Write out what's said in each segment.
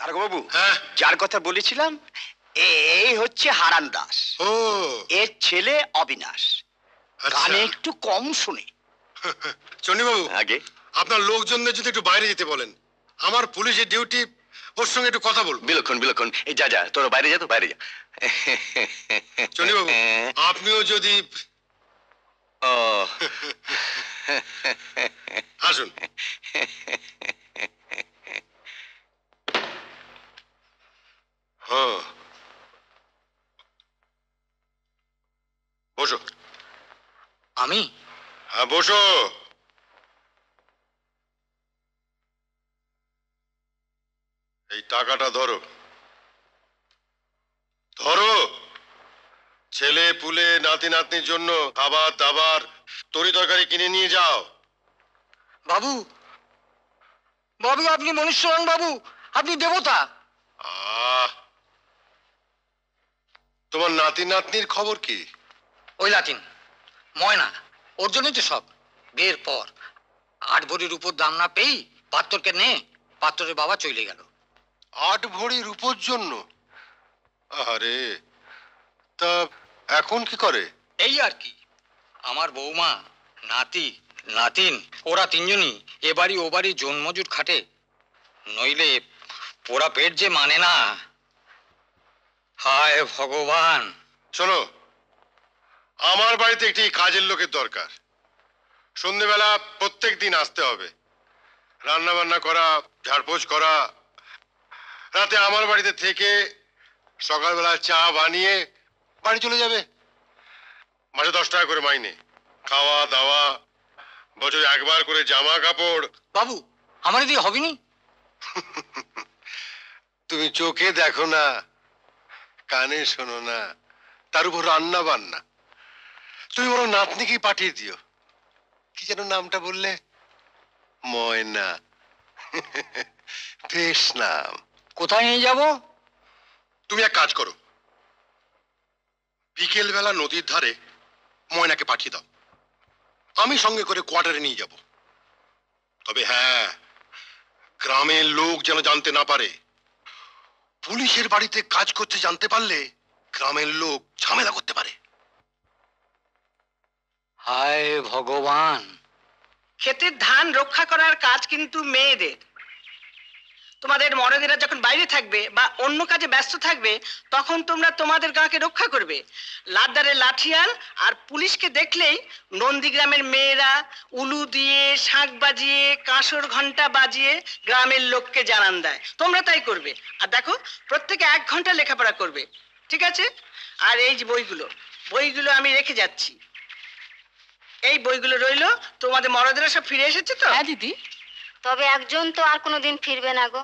দারোগাবাবু, হ্যাঁ যার কথা বলেছিলাম এই হচ্ছে হারান দাস। ও এর ছেলে অবিনাশ। আচ্ছা কানে একটু কম শুনে। চন্ডিবাবু, আগে আপনার লোকজনদের যদি একটু বাইরে যেতে বলেন, আমার পুলিশের ডিউটি, ওর সঙ্গে একটু কথা বলবো। বিলক্ষণ বিলক্ষণ, এই যা যা, তোর বাইরে যা, তো বাইরে যা। চন্ডিবাবু, আপনিও যদি ও আসুন। হ্যাঁ, বসো। আমি? হ্যাঁ বসো। এই টাকাটা ধরো, ধরো। ছেলে পুলে নাতি নাতনির জন্য খাবার দাবার তরি তরকারি কিনে নিয়ে যাও। বাবু, বাবু আপনি মনুষ্যবান বাবু, আপনি দেবতা। আহ, তোমার নাতি নাতনির খবর কি? ওই লাতিন ময়না, ওর জন্যই তো সব। বিয়ের পর 8 ভরির উপর দাম না পেয়েই পাত্রকে নে, পাত্রের বাবা চলে গেল। 8 ভরি রূপোর জন্য? আরে, তা এখন কি করে? এই আর কি, আমার বৌমা, নাতি, নাতিন, ওরা তিনজনই এ বাড়ি ও বাড়ি জন্মজুট খাটে, নইলে পোড়া পেট যে মানে না। হায় ভগবান। শোনো, আমার বাড়িতে একটি কাজের লোকের দরকার। সন্ধ্যেবেলা প্রত্যেক দিন আসতে হবে, রান্না বান্না করা, ঝাড়পোছ করা, রাতে আমার বাড়িতে থেকে সকালবেলা চা বানিয়ে বাড়ি চলে যাবে। মাসে 10 টাকা করে মাইনে, খাওয়া দাওয়া, বছরে একবার করে জামা কাপড়। বাবু, আমার দিয়ে হবেনি? তুমি চোখে দেখো না, কানে শোনো না, তার উপর রান্না বান্না। তুমি বরং নাতনিকেই পাঠিয়ে দিও। কি যেন নামটা বললে? ময়না। বেশ নাম। কোথায় নিয়ে যাব? তুমি এক কাজ করো, বিকেল বেলা নদীর ধারে ময়নাকে পাঠিয়ে দাও, আমি সঙ্গে করে কোয়ার্টারে নিয়ে যাব। তবে হ্যাঁ, গ্রামের লোক যেন জানতে না পারে। পুলিশের বাড়িতে কাজ করতে জানতে পারলে গ্রামের লোক ঝামেলা করতে পারে। হায় ভগবান। ক্ষেতের ধান রক্ষা করার কাজ কিন্তু মেয়েদের। তোমাদের মরদেরা যখন বাইরে থাকবে বা অন্য কাজে ব্যস্ত থাকবে, তখন তোমরা তোমাদের গাঁকে রক্ষা করবে। লাদ্দারে লাঠিয়াল আর পুলিশকে দেখলেই নন্দীগ্রামের মেয়েরা উলু দিয়ে, শাঁখ বাজিয়ে, কাঁসর ঘন্টা বাজিয়ে গ্রামের লোককে জানান দেয়। তোমরা তাই করবে। আর দেখো, প্রত্যেকে 1 ঘন্টা লেখাপড়া করবে, ঠিক আছে? আর এই যে বইগুলো, বইগুলো আমি রেখে যাচ্ছি। এই বইগুলো রইলো। তোমাদের মরদেরা সব ফিরে এসেছে তো? হ্যাঁ দিদি। তবে একজন তো আর কোনোদিন ফিরবে না গো।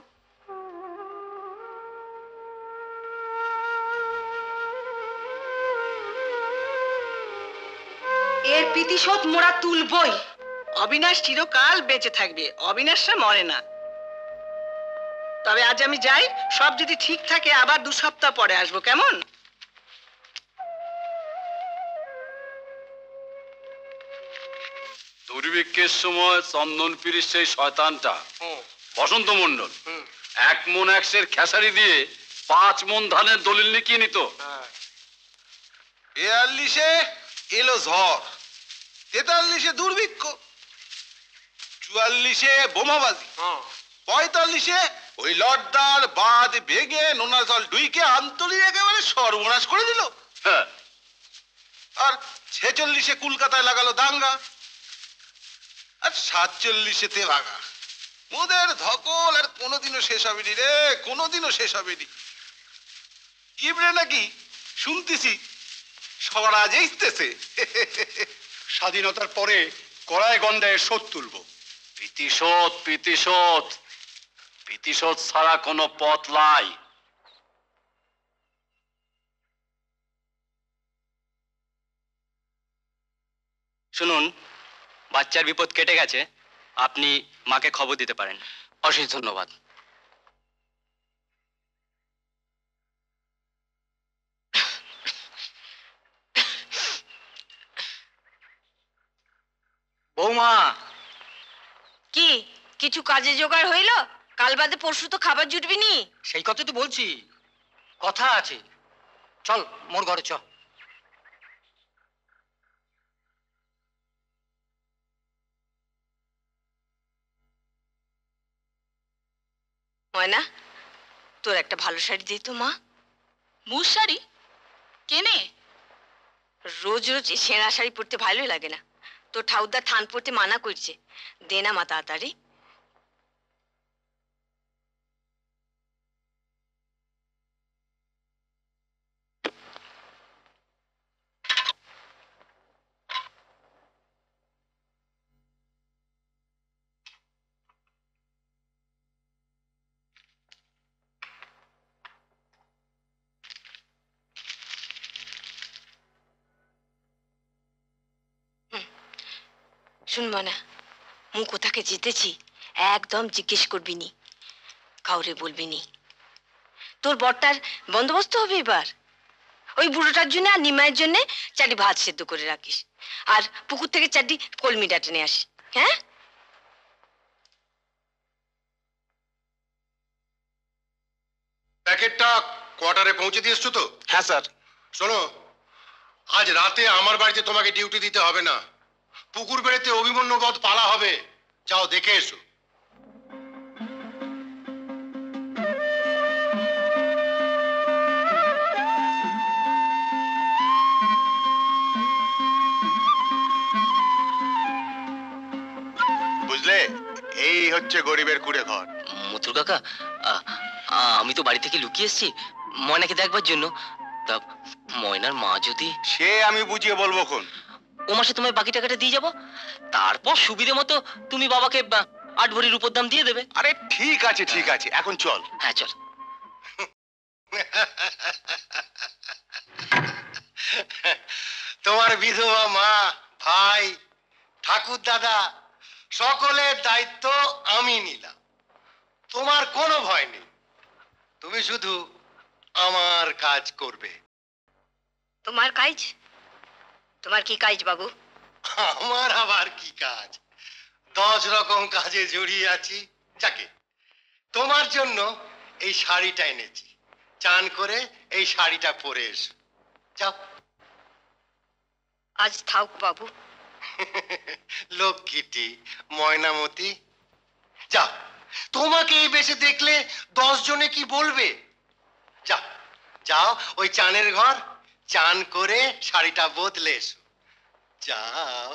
এর প্রতিশোধ মোরা তুলবই। অবিনাশ চিরকাল বেঁচে থাকবে, অবিনাশরা মরে না। তবে আজ আমি যাই, সব যদি ঠিক থাকে আবার 2 সপ্তাহ পরে আসবো, কেমন? দুর্ভিক্ষের সময় চন্দনপিরির সেই শয়তানটা বসন্ত মণ্ডল 1 মণ 1 সের খেসারি দিয়ে 5 মণ ধানের দলিল লিখিয়ে নিত। 42-এ এলো ঝড়, 43-এ দুর্ভিক্ষ, 44-এ বোমাবাজি, 45-এ ওই লর্দার বাঁধ ভেঙে নোনা জল ডুইকে আন্তরিক একেবারে সর্বনাশ করে দিল। হ্যাঁ, আর 46-এ কলকাতায় লাগালো দাঙ্গা, আর 47-এতে ভাগা। মোদের ধকল আর কোনোদিনও শেষ হবেনি রে, কোনোদিনও শেষ হবেনি। ইবরে নাকি শুনতেছি স্বরাজ আসতেছে। স্বাধীনতার পরে কড়ায় গন্ডায় শোধ তুলবো। প্রীতিশোধ প্রীতিশোধ প্রীতিশোধ ছাড়া কোনো পথ নাই। শুনুন, বাচ্চার বিপদ কেটে গেছে, আপনি মাকে খবর দিতে পারেন। অশেষ ধন্যবাদ। বৌমা, কি কিছু কাজে জোগাড় হইল? কাল বাদে পরশু তো খাবার জুটবি নি। সেই কথা তো বলছি, কথা আছে। চল মোর ঘরে চ। ময়না, তোর একটা ভালো শাড়ি দে তো মা। মুর শাড়ি কেনে? রোজ রোজ এই ছেঁড়া শাড়ি পরতে ভালোই লাগে না। তোর ঠাউদার থান পরতে মানা করছে, দে না মা তাড়াতাড়ি। শুন ময়না, মু কোথাকে জিতেছি একদম জিজ্ঞেস করবি নি, কাউরে বলবি নি। তোর বরটার বন্দোবস্ত হবে এবার। ওই বুড়োটার জন্য আর নিমাইয়ের জন্য চারটি ভাত সেদ্ধ করে রাখিস, আর পুকুর থেকে চারটি কলমি ডাটে নিয়ে আসি। হ্যাঁ, প্যাকেটটা কোয়ার্টারে পৌঁছে দিয়ে এসছো তো? হ্যাঁ স্যার। শোনো, আজ রাতে আমার বাড়িতে তোমাকে ডিউটি দিতে হবে না। পুকুর বেড়েতে অভিমন্যু বধ পালা হবে, যাও দেখে এসো। বুঝলে, এই হচ্ছে গরিবের কুড়ে ঘর। মথুর কাকা, আমি তো বাড়ি থেকে লুকিয়ে এসেছি ময়নাকে দেখবার জন্য। তা ময়নার মা যদি... সে আমি বুঝিয়ে বলবো কোন। ও মাসে তোমায় বাকি টাকাটা দিয়ে যাবো, তারপর সুবিধে মতো তুমি বাবাকে 8 ভরির উপর দাম দিয়ে দেবে। আরে ঠিক আছে ঠিক আছে, এখন চল। হ্যাঁ চল। তোমার বিধবা মা, ভাই, ঠাকুর দাদা সকলের দায়িত্ব আমি নিলাম। তোমার কোনো ভয় নেই, তুমি শুধু আমার কাজ করবে। তোমার কাজ? তোমার কি কাজ বাবু? আমার আবার কি কাজ? 10 রকম কাজে জড়িয়ে আছি। যাকে তোমার জন্য এই শাড়িটা এনেছি, চান করে এই শাড়িটা পরে এসো। যাও। আজ থাক বাবু। লক্ষ্মীটি, ময়নামতি, যাও। তোমাকে এই বেশে দেখলে 10 জনে কি বলবে? যাও যাও, ওই চানের ঘর চান করে শাড়িটা বদলে এসো। যাও।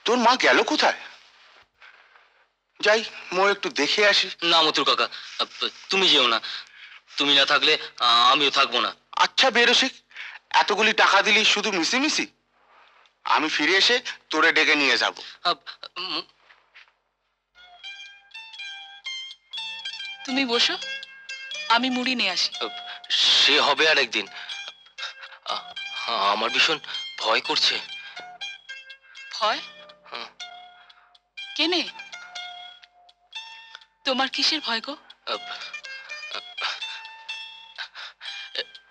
তোর মা গেল কোথায়? যাই, মো একটু দেখে আসি। না মথুর কাকা, তুমি যেও না। তুমি না থাকলে আমিও থাকবো না। আচ্ছা বেরসিক, এতগুলি টাকা দিলি শুধু মিশি মিশি? আমি ফিরে এসে তোরে ডেকে নিয়ে যাব। তুমি বসো, আমি মুড়ি নিয়ে আসি। সে হবে আর একদিন। আমার ভীষণ ভয় করছে। ভয়? কেনে? তোমার কিসের ভয় গো?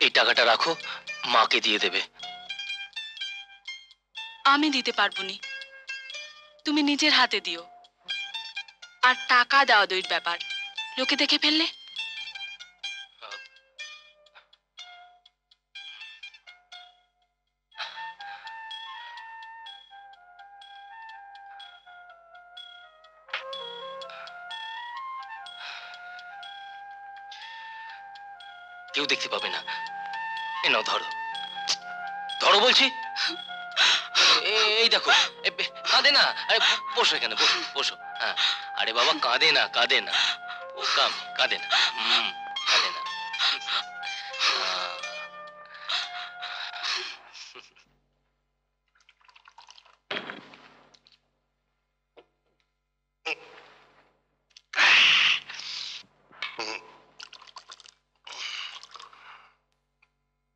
এই টাকাটা রাখো, মাকে দিয়ে দেবে। আমি দিতে পারবো নি, তুমি নিজের হাতে দিও। আর টাকা দেওয়া দইর ব্যাপার, লোকে দেখে ফেললে? কেউ দেখতে পাবে না। এ নাও, ধরো ধরো বলছি। এই দেখো, কাঁদে না। আরে বসো এখানে, বসো বসো। হ্যাঁ, আরে বাবা কাঁদে না, কাঁদে না। ও কাঁদে না, কাঁদে না।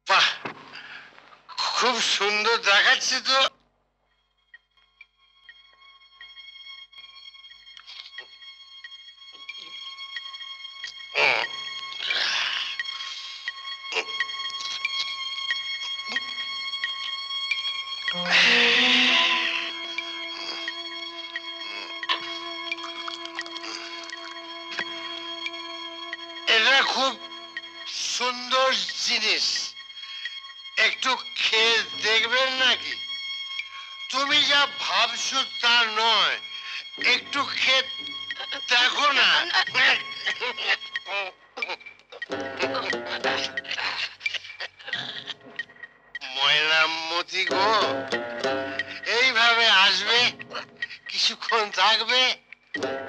বাহ, খুব সুন্দর দেখাচ্ছে তো। এটা খুব সুন্দর জিনিস, একটু খেয়ে দেখবেন নাকি? তুমি যা ভাবছো তা নয়, একটু খেয়ে দেখো না। ময়নামতি গো, এইভাবে আসবে, কিছুক্ষণ থাকবে,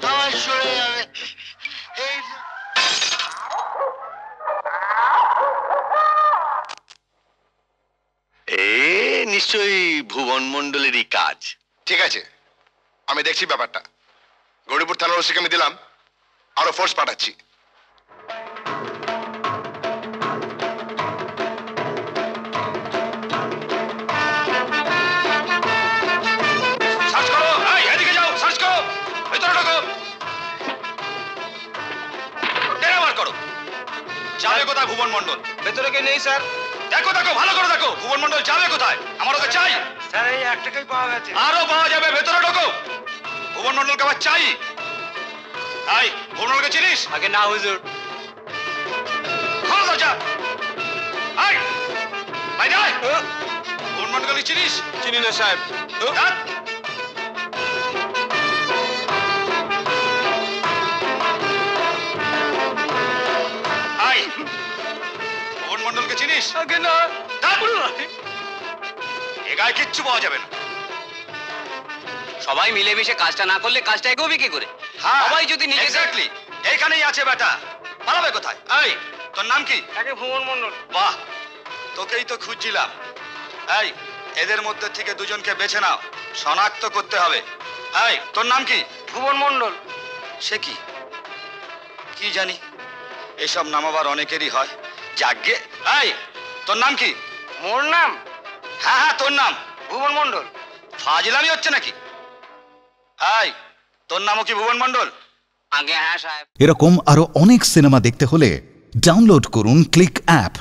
আবার চলে যাবে। এই নিশ্চয়ই ভুবন মন্ডলেরই কাজ। ঠিক আছে, আমি দেখছি ব্যাপারটা। গৌরীপুর থানার ওসিকে আমি দিলাম, আরো ফোর্স পাঠাচ্ছি। সার্চ করো, এই এদিকে যাও, সার্চ করো, ভেতরে ঢোকো, টেনে বার করো। যাবে কোথায় ভুবন মন্ডল? ভেতরে কে নেই স্যার। দেখো দেখো, ভালো করে দেখো, ভুবন মন্ডল যাবে কোথায়? আমার ওকে চাই স্যার। এই একটাকেই পাওয়া গেছে। আরো পাওয়া যাবে, ভেতরে ঢোকো। ভুবন মন্ডলকে আবার চাই। এই ভুবন মন্ডলকে চিনিস? আগে না হুজুর। খোলো দরজা। এই বাইরে আয়। ভুবন মন্ডলকে চিনিস? চিনি না সাহেব। ডাক। এই ভুবন মন্ডলকে চিনিস? আগে না। ডাক। এ গায়ে কিচ্ছু পাওয়া যাবে না। সবাই মিলেমিশে কাজটা না করলে কাজটা এগোবে কি করে? হ্যাঁ, সবাই যদি নিজেদের এক্স্যাক্টলি এইখানেই আছে বেটা। পালাবে কোথায়? এই তোর নাম কি? আগে ভুবন মন্ডল। বাহ, তোকেই তো খুঁজছিলাম। এই এদের মধ্যে থেকে দুজনকে বেছে নাও, শনাক্ত করতে হবে। এই তোর নাম কি? ভুবন মন্ডল। সে কি কি জানি, এসব নাম আবার অনেকেরই হয়। যাগ্গে। এই তোর নাম কি? মোর নাম হ্যাঁ হ্যাঁ, তোর নাম? ভুবন মন্ডল। ফাজিলামি হচ্ছে নাকি? এই তোর নামও কি ভুবন মন্ডল? আগে হ্যাঁ সাহেব। এরকম আরো অনেক সিনেমা দেখতে হলে ডাউনলোড করুন ক্লিক অ্যাপ।